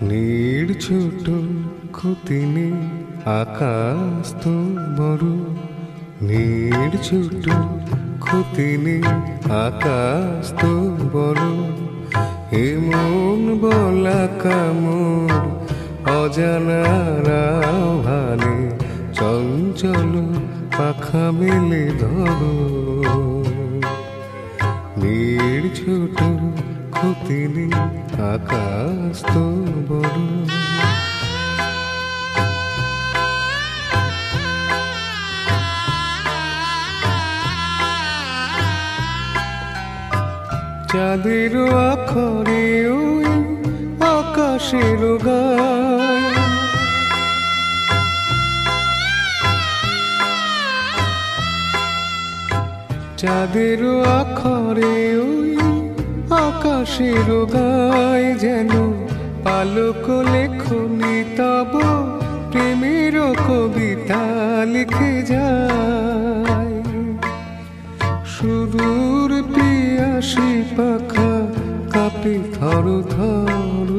নীড় ছোট খতিনে আকাশ তো বড়, নীড় ছোট খতিনে আকাশ তো বড়, এমন বলা কামড় অজানার আহ্বানে চঞ্চল পাখা মেলে ধরো। নীড় ছোট খতিনে আকাশ তো বড়, চাঁদের আখরে ওই আকাশের গায়, চাঁদের আখরে ওই আকাশের গায়, যেন পালক লেখনি তব প্রেমের কবিতা লিখে যায়। সুদূর পিয়াসী পাখা কাঁপে থর থর,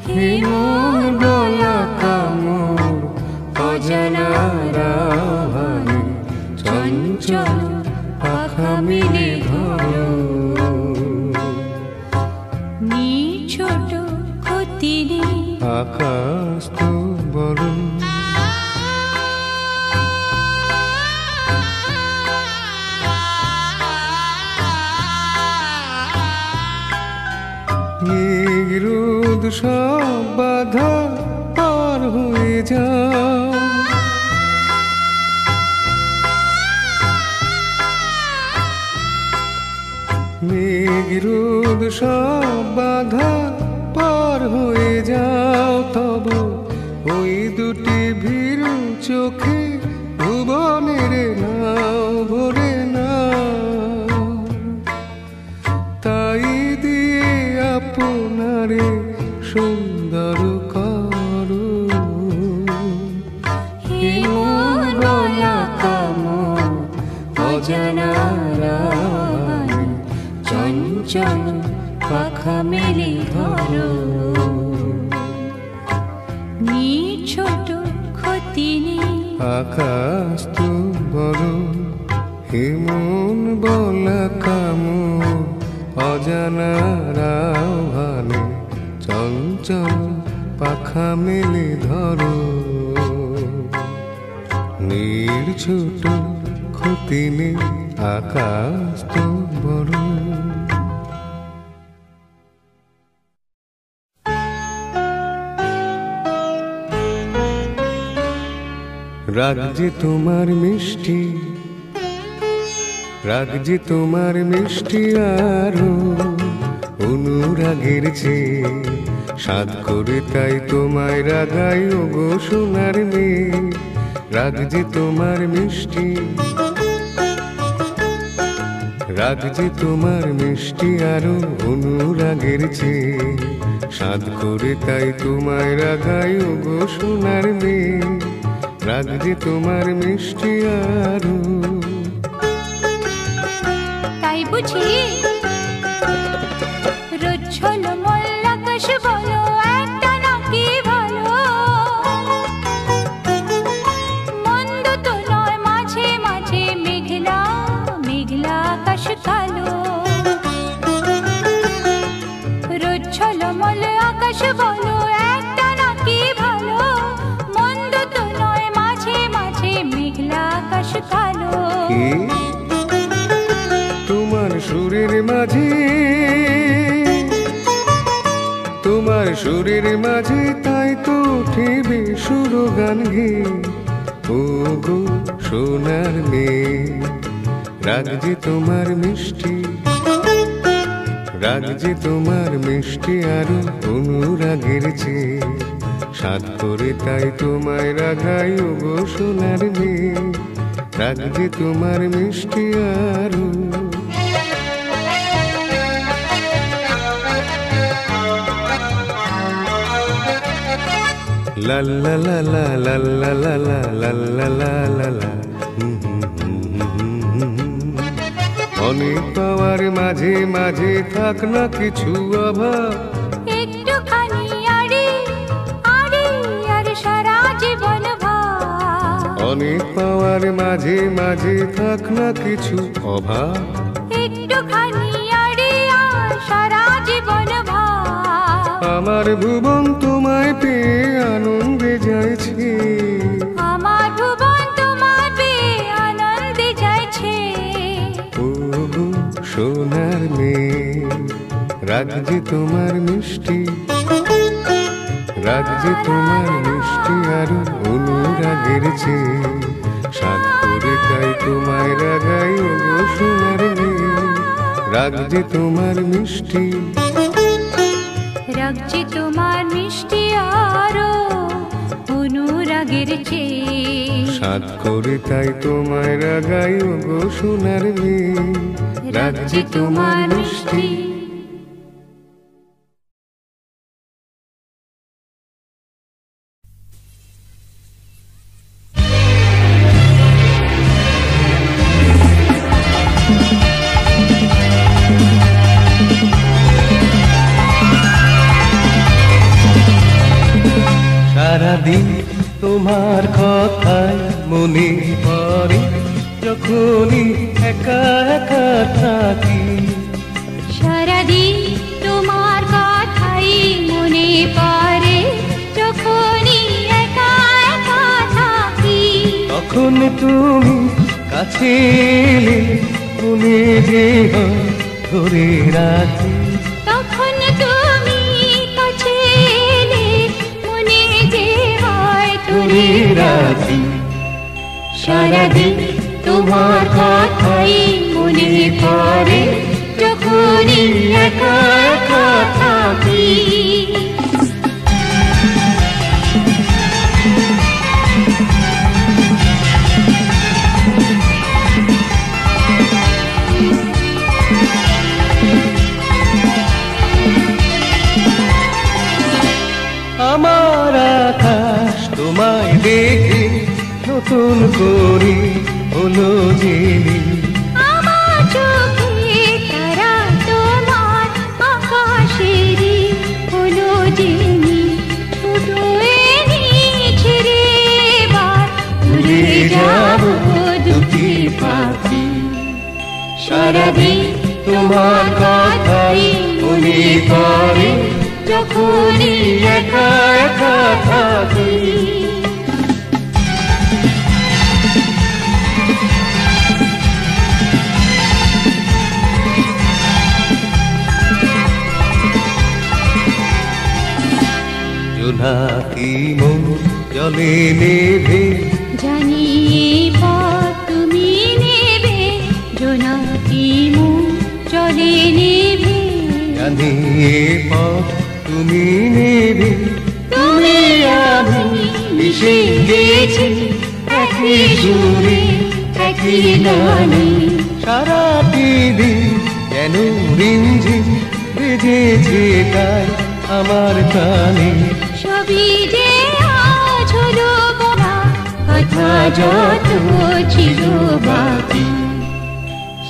হেমন গলা কামড় অজানার আহ্বানে চঞ্চল পাখা মেলে ধরো। নীড় ছোট খতিনে আকাশ তো বড়, রোদ সব বাধা পার হয়ে যাও, মেঘ রোদ রোদ সব বাধা পার হয়ে যাও, তবু ওই দুটি ভীরু চোখে ভুবনের নাও ভরে নাও। তাই দিয়ে আপনারে সুন্দর করো, হে মোর গলা কামড় অজানা রায়, চঞ্চল পাখা মেলে ধরো। ছোট ক্ষতি নেই আকাশ তো বড়, হে মন বলা কামড় অজানা রাভানে, চঞ্চল পাখা মেলে ধরো। ছোট ক্ষতি নেই আকাশ তো বড়। রাগ যে তোমার মিষ্টি, রাগ যে তোমার মিষ্টি আরো অনুরাগের চেয়ে, সাধ করে তাই তোমায় রাগাই ও গো সোনার মেয়ে। রাগ যে তোমার মিষ্টি, রাগ যে তোমার মিষ্টি আরো অনুরাগের চেয়ে, সাধ করে তাই তোমায় রাগাই ও গো সোনার মেয়ে। রাগ যে তোমার মিষ্টি আরো, তাই বুঝি রোজ ঝলমল আকাশ বলো একটা নাকি ভালো, মন্দ তো নয় মাঝে মাঝে মেঘলা মেঘলা আকাশ কালো। রোজ ঝলমল আকাশ বলো একটা নাকি ভালো, মন্দ তো নয় মাঝে মাঝে মেঘলা আকাশ কালো। তোমার সুরের মাঝে, তোমার সুরের মাঝে তাই তো উঠিবে সুর গান গে ও গো সোনার মেয়ে। রাগ যে তোমার মিষ্টি, রাগ যে তোমার মিষ্টি আরো অনুরাগের চেয়ে, সাধ করে তাই তোমায় রাগাই ও গো সোনার মেয়ে। রাগ যে তোমার মিষ্টি আরো, লা লা লা লা লা লা লা লা লা লা লা লা। অনেক পাওয়ার মাঝে মাঝে থাক না কিছু অভাব, একটুখানি আরে আরে আর সারা জীবন ভাব। অনেক পাওয়ার মাঝে মাঝে থাক না কিছু অভাব, একটুখানি আরে আর সারা জীবন ভাব। আমার ভুবন তোমায় পেয়ে আনন্দে যাইছে, আমার ভুবন তোমায় পেয়ে আনন্দে যাইছে। ও গো সোনার মেয়ে। রাগ যে তোমার মিষ্টি, রাগ যে তোমার মিষ্টি আরো অনুরাগের চেয়ে, সাধ করে তাই তোমায় রাগাই ও গো সোনার মেয়ে। রাগ যে তোমার মিষ্টি, রাগ যে তোমার মিষ্টি আরো অনুরাগের চেয়ে, সাধ করে তাই তোমায় রাগাই ও গো সোনার মেয়ে। রাগ যে তোমার মিষ্টি। সারাদিন তোমার কথাই মনে পড়ে, যখনই একা একা থাকি। সারাদিন তোমার কথাই মনে পড়ে, যখনই একা একা থাকি। তখন তুমি কাছে এলে মনে যে হয় ধরে রাখি। তখন তুমি কাছে এলে মনে যে হয় ধরে রাখি। সারাদিন তোমার কথাই মনে পড়ে, যখন যখনই একা একা থাকি। আমার আকাশ তোমায় দেখে নতুন করে হলো জেনে, আমার চোখে তারা তোমার আকাশেরই হলো জেনে, ছোট ছেড়ে এবার উড়ে যাব দুটি পাখি। সারাদিন তোমার কথাই মনে পড়ে যখনই একা একা থাকি। জোনাকি মন জলে নেভে, জানি পথ তুমি নেবে, জোনাকি মন চলে নেবে, জানি পথ তুমি নেবে। তুমি আমি মিশে গেছি একই সুরে একই গানে, সারাটি দিন যেন রিমঝিম বেজেছে তাই আমার কানে। সবই যে আজ হলো বলা, কথা যত ছিল বাকি।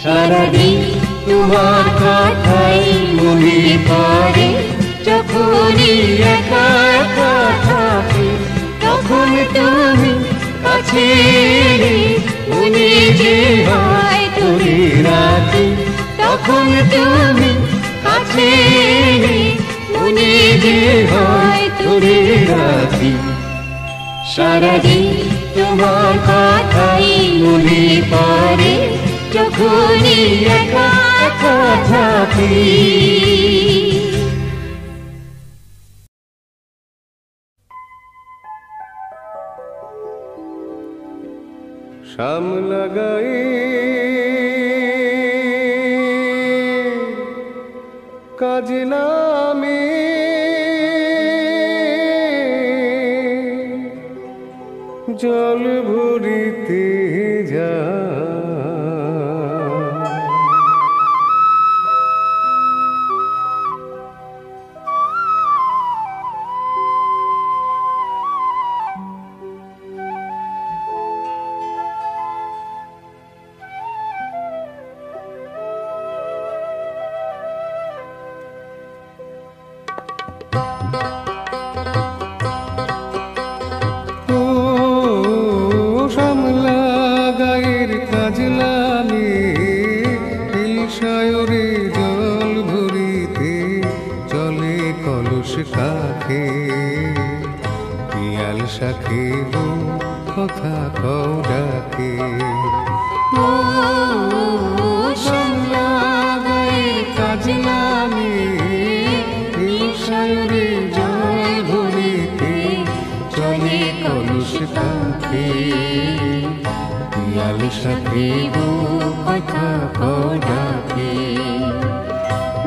সারাদিন তোমার কথাই মনে পড়ে যখনই একা একা থাকি। তখন তুমি কাছে এলে মনে যে হয় ধরে রাখি। তখন তুমি কাছে এলে মনে যে হয় ধরে রাখি। সারাদিন তোমার কথাই মনে পড়ে যখনই একা একা থাকি। শ্যামলা গায়ে কাজলা মে জল ভরিতে যা, কাখে পিয়াল শাখে কথা কও ডাকে। ও শ্যামলা গায়ের কাজলা মেয়ে, নিশায়রে জল ভরিতে চলে কলস কাখে, পিয়াল শাখে কথা কও ডাকে।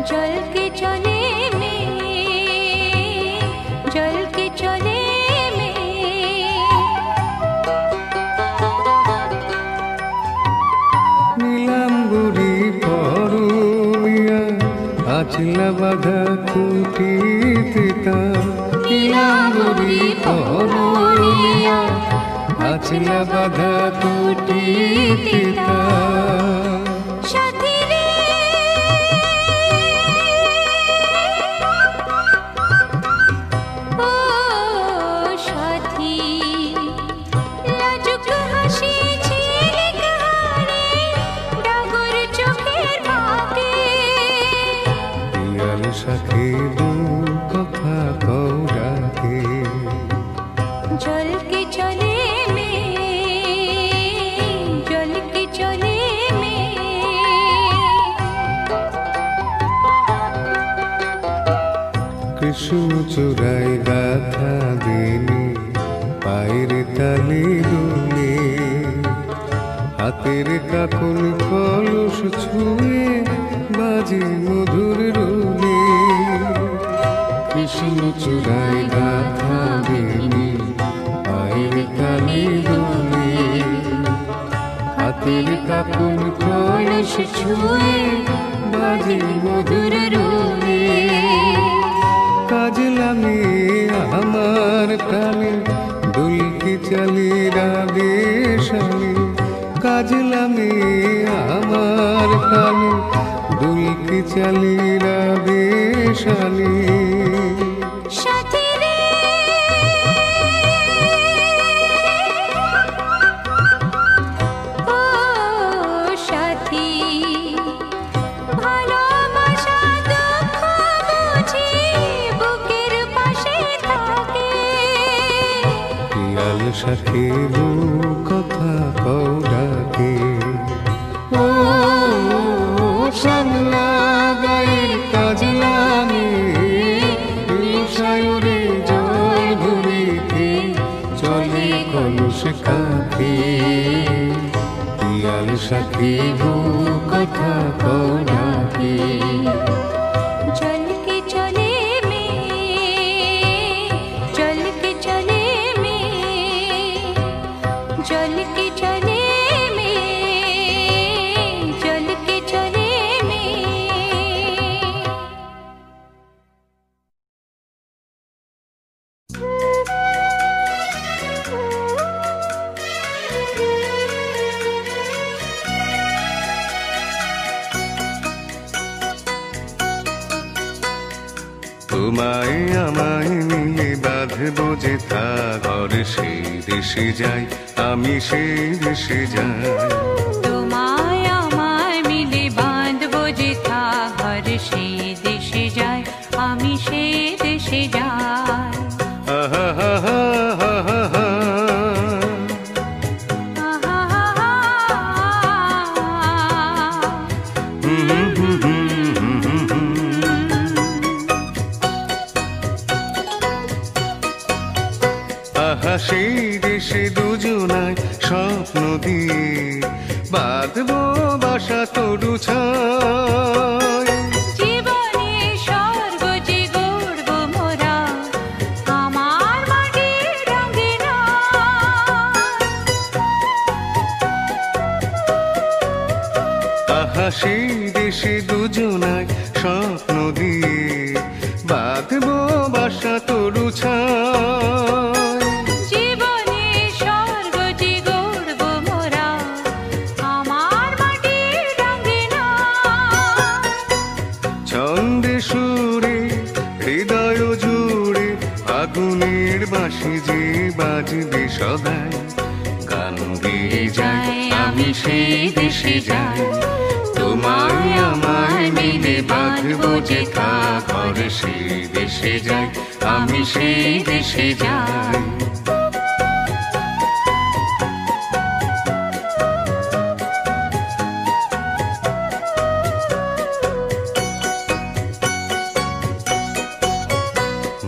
জলকে চলে জলকে চলে নীলাম বুড়ি পরমিয়া আচলা বাধা খুঁটিতে তা। নীলাম বুড়ি পরমিয়া আচলা বাধা খুঁটিতে তা। শাখে কথা কও ডাকে। জলকে চলে জলকে চলে কৃষ্ণ চূড়াই গাথা দিনে পায়ের তালে দুলে, হাতের কাকন কলস ছুঁয়ে বাজে মধুর রুলে কৃষ্ণ চূড়ায় গাথা বেনি পায়ের তালে দোলে হাতের কাকন কলস ছুঁয়ে বাজে মধুর রুলে কাজলামে আমার প্রাণে দুলকি চলে রাগে শালে কাজলামে আমার প্রাণে দুলকি চলে রাগে শালে সাথী রে ও সাথী ভালোবাসা দুঃখ বুঝি বুকের পাশে থাকে পিয়াল সাথে কথা কও ডাকে ও শ্যামলা গায়ের কাজলামে সায়রে জল ভরিতে চলে কলস কাঁধে পিয়াল সাথে কথা কও ডাকে चल के चले में चल के चले में चल के चले में चल के चले में তোমায় আমায় মিলে বাঁধবো যে তা ঘর সেই দেশে যাই আমি সেই দেশে যাই তোমায় আমায় মিলে বাঁধবো যে থা ঘর সেই দেশে যায় আমি সেই দেশে যাই আহা হা হা হা হা হা। আহা সেই দেশে দুজনায় স্বপ্ন দিয়ে বাঁধবো বাসা তরু ছায় জীবনে স্বর্গ যে গড়ব মোরা আমার মাটির রঙিনা আহা সেই দেশে দুজনায় স্বপ্ন দিয়ে বাঁধবো বাসা তরু ছায় জীবনে স্বর্গ যে গড়ব মোরা আমার মাটির রঙিনা ছন্দে সুরে হৃদয় জুড়ে আগুনের বাঁশি যে বাজবে সদাই গান গেয়ে যাই আমি সেই দেশে যাই তোমায় আমায় মিলে বাঁধবো যে তা ঘর সেই দেশে যাই আমি সেই দেশে যাই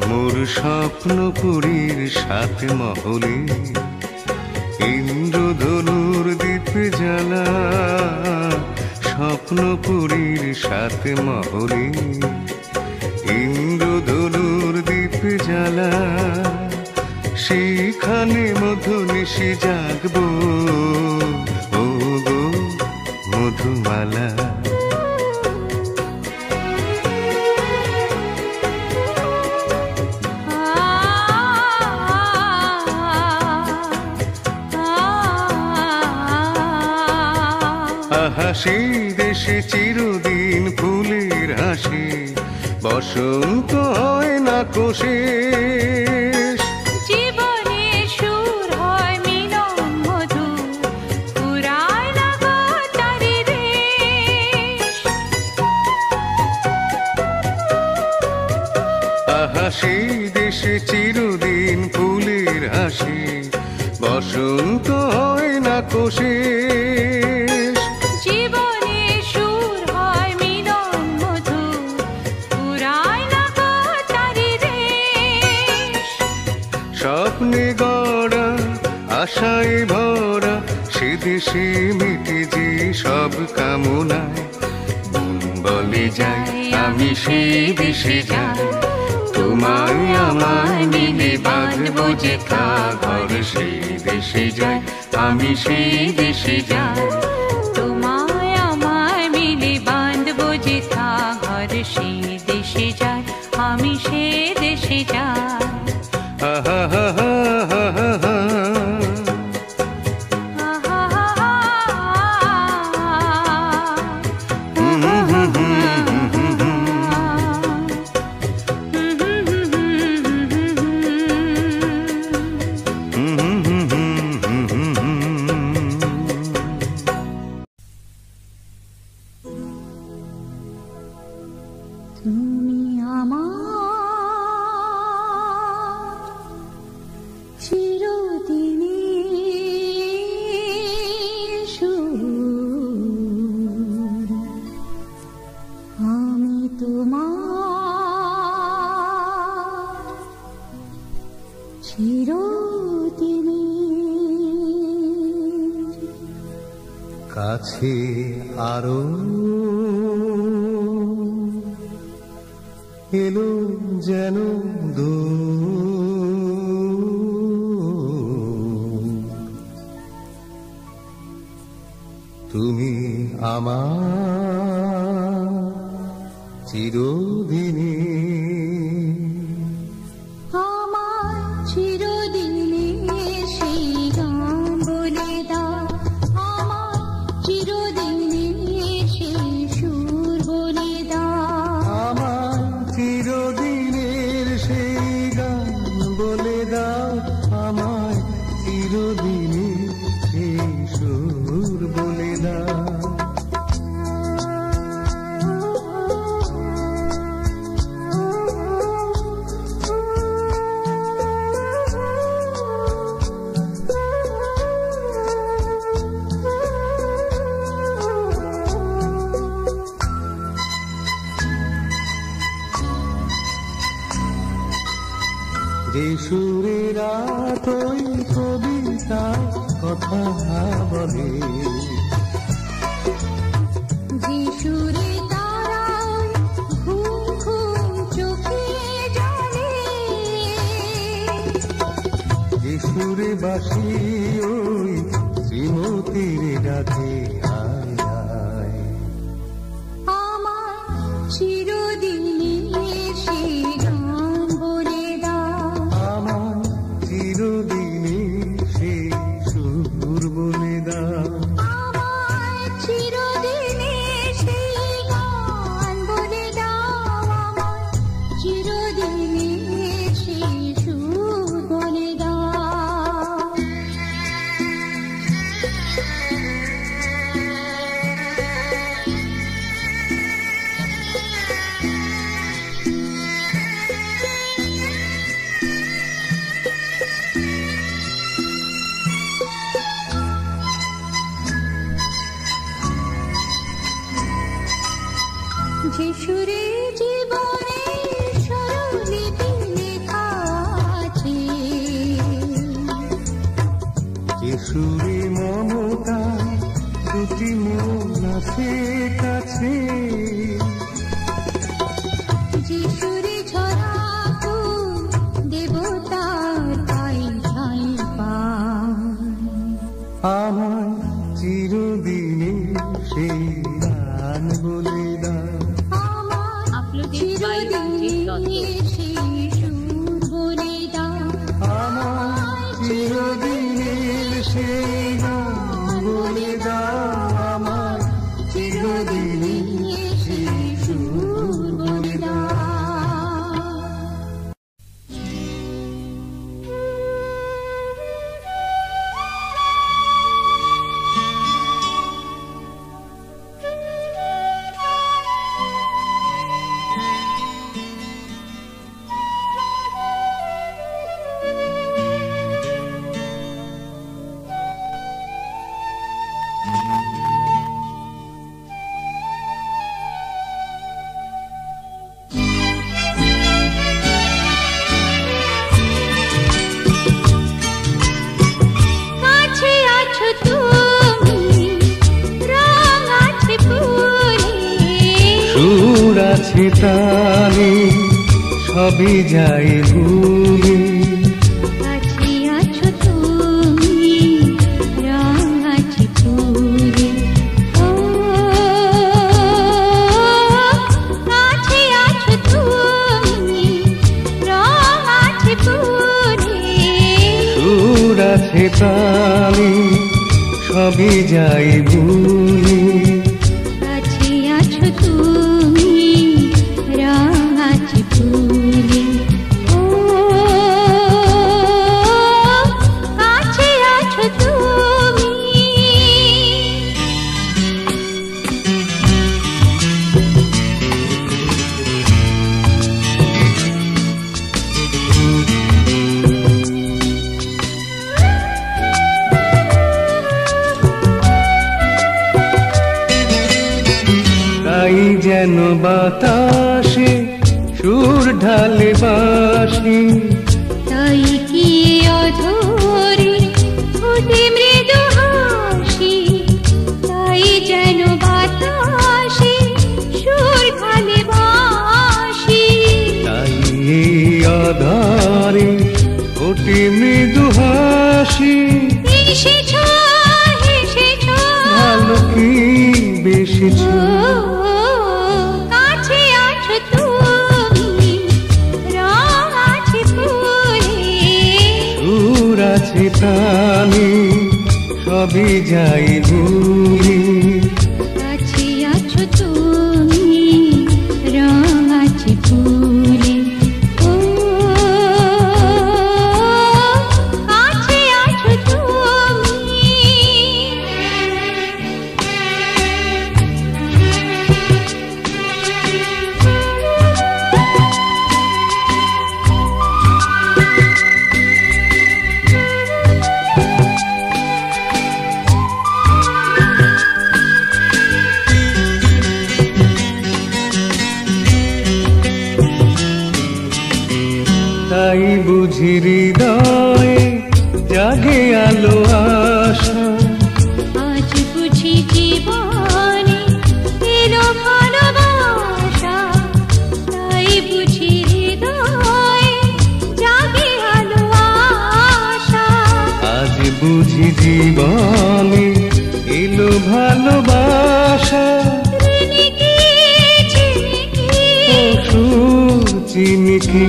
মোর স্বপ্নপুরীর সাত মহলে ইন্দ্রধনুর দ্বীপ জ্বালা স্বপ্নপুরীর সাত মহলে ইন্দ্রধনুর দ্বীপ জ্বালা সেখানে মধু নিশি জাগবো ও গো মধুমালা আহা সেই দেশে চিরদিন ফুলের হাসি বসন্ত হয় না কোশেষ জীবনে সুর হয় মিলন মধু পুরায় না গো চারিদেশ আহা সেই দেশে চিরদিন ফুলের হাসি বসন্ত হয় না কোশেষ জীবনে সুর হয় মিলন মধু পুরায় না গো চারিদেশ স্বপ্নে গড়া আশায় ভরা সে দেশে মিটে যে সব কামনায়। মন বলে যাই আমি সে দেশে যাই, তোমায় আমায় মিলে বাঁধবো যে ঘর। সেই দেশে যাই আমি সেই দেশে যাই, তোমায় আমায় মিলে বাঁধবো যে ঘর। সেই দেশে যাই আমি সে দেশে যাই। আহা হা হা হা হা হা। তুমি আমার চিরদিনের সুর, আমি তোমার চিরদিনের কাছে আরো এলো যেন তুমি আমার চিরদিনে, আমার চিরদিনের সেই গান বলে দাও, আমার চিরদিনের সেই সুর বলে দাও। আমার চিরদিনের সেই গান বলে দাও, আমার চিরদিনের সেই সুর বলে দাও। যে সুরে রাত ওই কবিতা কথা বলে, যে সুরে তারায় ঘুম ঘুম চোখে জ্বলে, যে সুরে বাসি ওই শ্রীমতীর ডাকে আয় আয়। আমার চিরদিনের সেই গান বলে দাও, আমার চিরদিনের সেই সুর বলে দাও। আমার চিরদিনের সেই গান বলে দাও, আমার চিরদিনের সেই সুর বলে দাও। যে সুরে জীবনে স্বরলিপি লেখা আছে, যে সুরে মমতা দুটি মন আছে কাছে, যে সুরে ঝরা ফুল দেবতার তাই ঠাই পায়। আমার চিরদিনের সেই গান বলে দাও। আমার চিরদিনের সেই সুর বলে দাও, আমার চিরদিনের সেই গান বলে দাও। আমার চিরদিনের সেই সুর বলে দাও। আছে তালে সবই যায় ভুলে কাছে আছো তুমি রাঙাচি ফুলে ও কাছে আছো তুমি রাঙাচি ফুলে সুর আছে তালে সবই যায় ভুলে কাছে আছো তুমি রাঙাচি ফুলে ও কাছে আছো তুমি তাই যেন বাতাসে সুর ঢালে বাঁশি তাই কি অধরে ফুটে মৃদু হাসি তাই যেন বাতাসে সুর ঢালে বাঁশি তাই এই আধারে ওঠে মৃদু হাসি এসেছ এসেছ ভালো কি বেশিছ কাছে আছো তুমি রাঙাচি ফুলে সুর আছে তালে সবই যাই ভুলে কাছে আছো তুমি রাঙাচি ফুলে ও কাছে আছো তুমি তাই বুঝি হৃদয়ে জাগে আলো আশা আজ বুঝি জীবনে এলো ভালোবাসা তাই বুঝি হৃদয়ে জাগে আলো আশা আজ বুঝি জীবনে এলো ভালোবাসা ঋণিকি ঝিনিকি সুর চিনিকি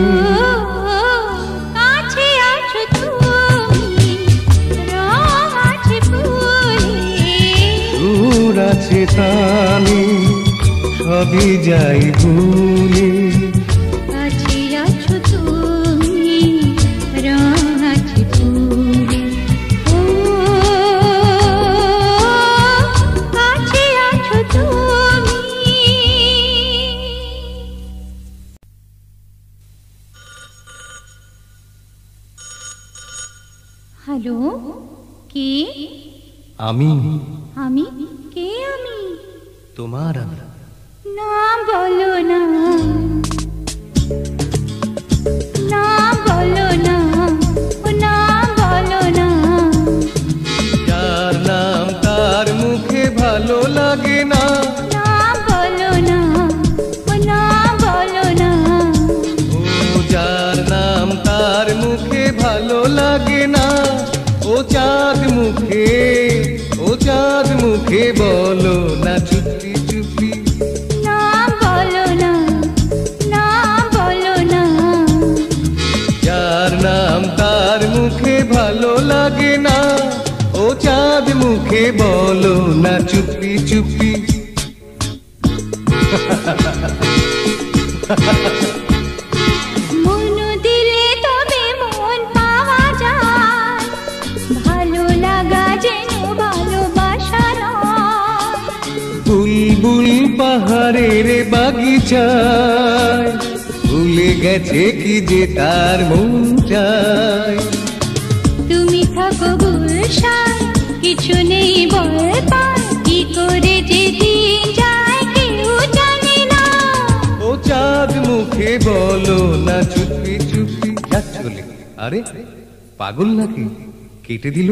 কাছে আছো তুমি রাঙাচি ফুলে সুর আছে তালে সবই যাই ভুলে কাছে আছো তুমি রাঙাচি ফুলে ও কাছে আছো তুমি হ্যালো কে আমি আমি কে আমি তোমার আমি নাম বলো না নাম বলো না ও নাম বলো না যার নাম তার মুখে ভালো লাগে না নাম বলো না ও নাম বলো না ও যার নাম তার মুখে ভালো লাগে না ও চাঁদ মুখে বলো না চুপি চুপি নাম বলো না নাম বলো না যার নাম তার মুখে ভালো লাগে না ও চাঁদ মুখে বলো না চুপি চুপি মন দিলে তবে মন পাওয়া যায় ভালো লাগা যেন ভালোবাসা নয় বুলবুল পাহাড়ের বাগিচায় ভুলে গেছে কি যে তার মন চায় তুমি থাকো গুলশান কিছু নেই বলবার কি করে যে দিন যায় কেউ জানে না ও চাঁদ মুখে বলো না চুপি চুপি চলে আরে পাগল নাকি কেটে দিল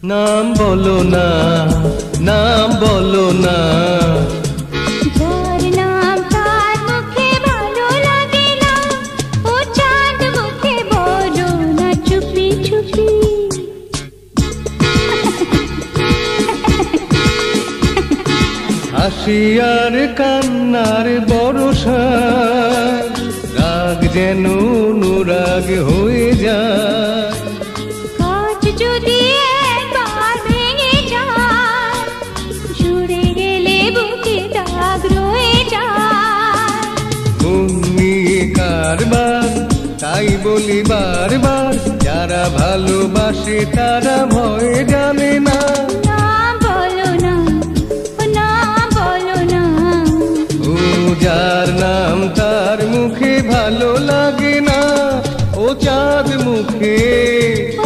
নাম বলো না, নাম বলো না। যার নাম তার মুখে ভালো লাগে না, ও চাঁদ মুখে বলো না চুপি চুপি। হাসি আর কান্নার বরষা, রাগ যেন অনুরাগ হয়ে যায়। কাঁচ যদি একবার ভেঙে যায়, জুড়ে গেলে বুকে দাগ রয়ে যায়। মন নিয়ে কারবার, তাই বলি বারবার, যারা ভালোবাসে তারা ভয় জানে না। নাম বলো না, ও নাম বলো না। ও যার নাম তার মুখে ভালো লাগে না, ও চাঁদ মুখে,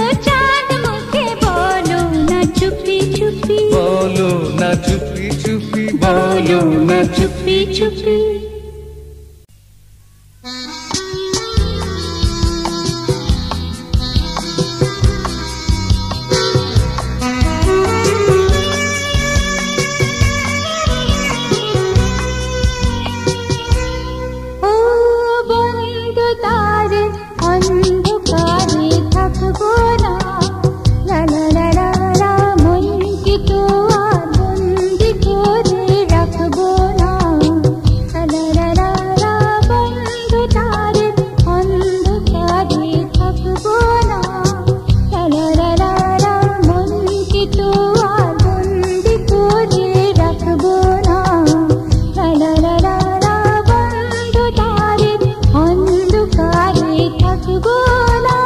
ও চাঁদ মুখে বলো না চুপি চুপি। বলো না চুপি চুপি, বলো না চুপি চুপি। ও বন্ধু তার অন্ধকারে থাকবো না, লা লা লা লা লা, মনকে তো আর বন্দি করে রাখবো না, লা লা লা লা লা, বন্ধু তার অন্ধকারে থাকবো না, লা লা লা লা লা, মনকে তো আর বন্দি করে রাখবো না, লা লা লা লা লা, বন্ধু তার অন্ধকারে থাকবো না।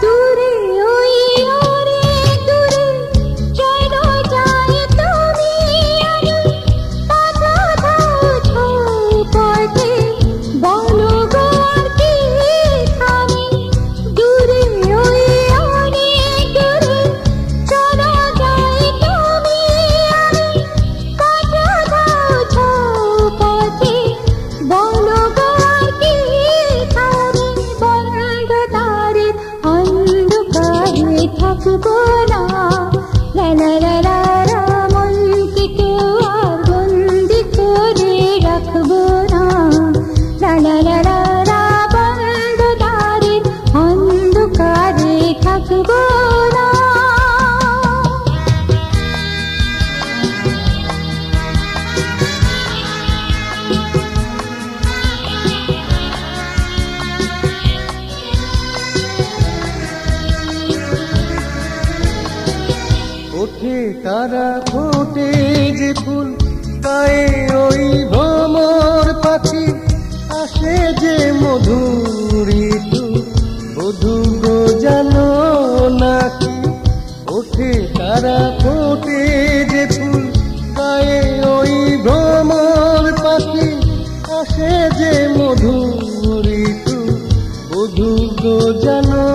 দূরে ওই অনেক দূরে চলো যাই তুমি আমি, বাধা দাও ঝোপতে, বলো গো আর কি থামি। দূরে ওই অনেক দূরে চলো যাই তুমি আমি, বাধা দাও ঝোপতে, বলো গো আর কি থামি। বন্ধ তারে অন্ধকারে থাকবো না, লা লা লা লা লা, মনকে কেউ আর বন্দি করে রাখবো না, লা লা লা লা লা, বন্ধ তারে অন্ধকারে থাকবো না। ওঠে তারা ফোটে যে ফুল, গায়ে ওই ভ্রমর পাখি, আসে যে মধুর ঋতু, বধূ গো জানো নাকি। ওঠে তারা ফোটে যে ফুল, গায়ে ওই ভ্রমর পাখি, আসে যে মধুর ঋতু, বধূ গো জানো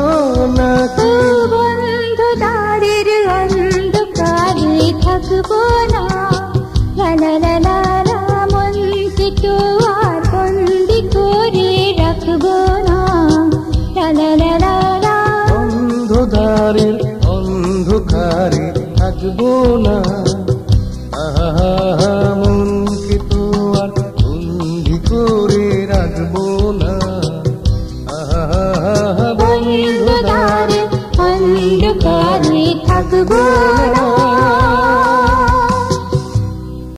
নাকি। ও বন্ধু তারের অন্ধকারে থাকবো না, লা লা লা লা লা, মনকে তো আর বন্দি করে রাখবো না, লা লা লা লা লা, অন্ধকারের অন্ধকারে থাকবো না। আহা মনকে তো আর বন্দি করে রাখবো না। আহা বন্ধু তারের অন্ধকারে থাকবো না।